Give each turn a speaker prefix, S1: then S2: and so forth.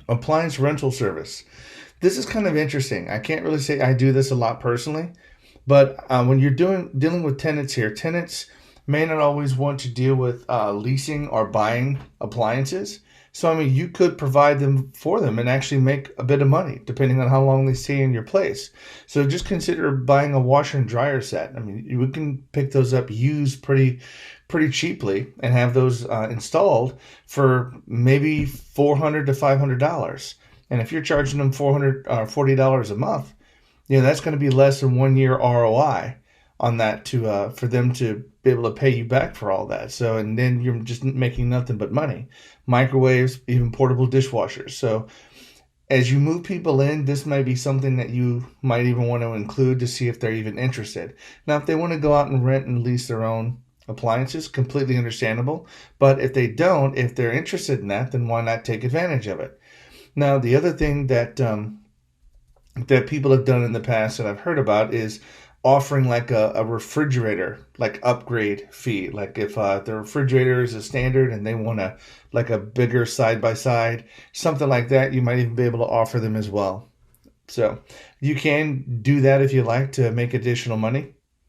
S1: Appliance rental service. This is kind of interesting. I can't really say I do this a lot personally, but when you're dealing with tenants here, tenants may not always want to deal with leasing or buying appliances. So I mean, you could provide them for them and actually make a bit of money depending on how long they stay in your place. So just consider buying a washer and dryer set. I mean, you can pick those up used pretty cheaply and have those installed for maybe $400 to $500. And if you're charging them $440 a month, that's going to be less than 1 year ROI on that to for them to be able to pay you back for all that. So, and then you're just making nothing but money. Microwaves, even portable dishwashers. So as you move people in, this might be something that you might even want to include to see if they're even interested. Now, if they want to go out and rent and lease their own appliances, completely understandable. But if they don't, if they're interested in that, then why not take advantage of it? Now, the other thing that people have done in the past that I've heard about is offering like a refrigerator like upgrade fee. Like if the refrigerator is a standard and they want a bigger side by side, something like that, you might even be able to offer them as well. So you can do that if you like to make additional money.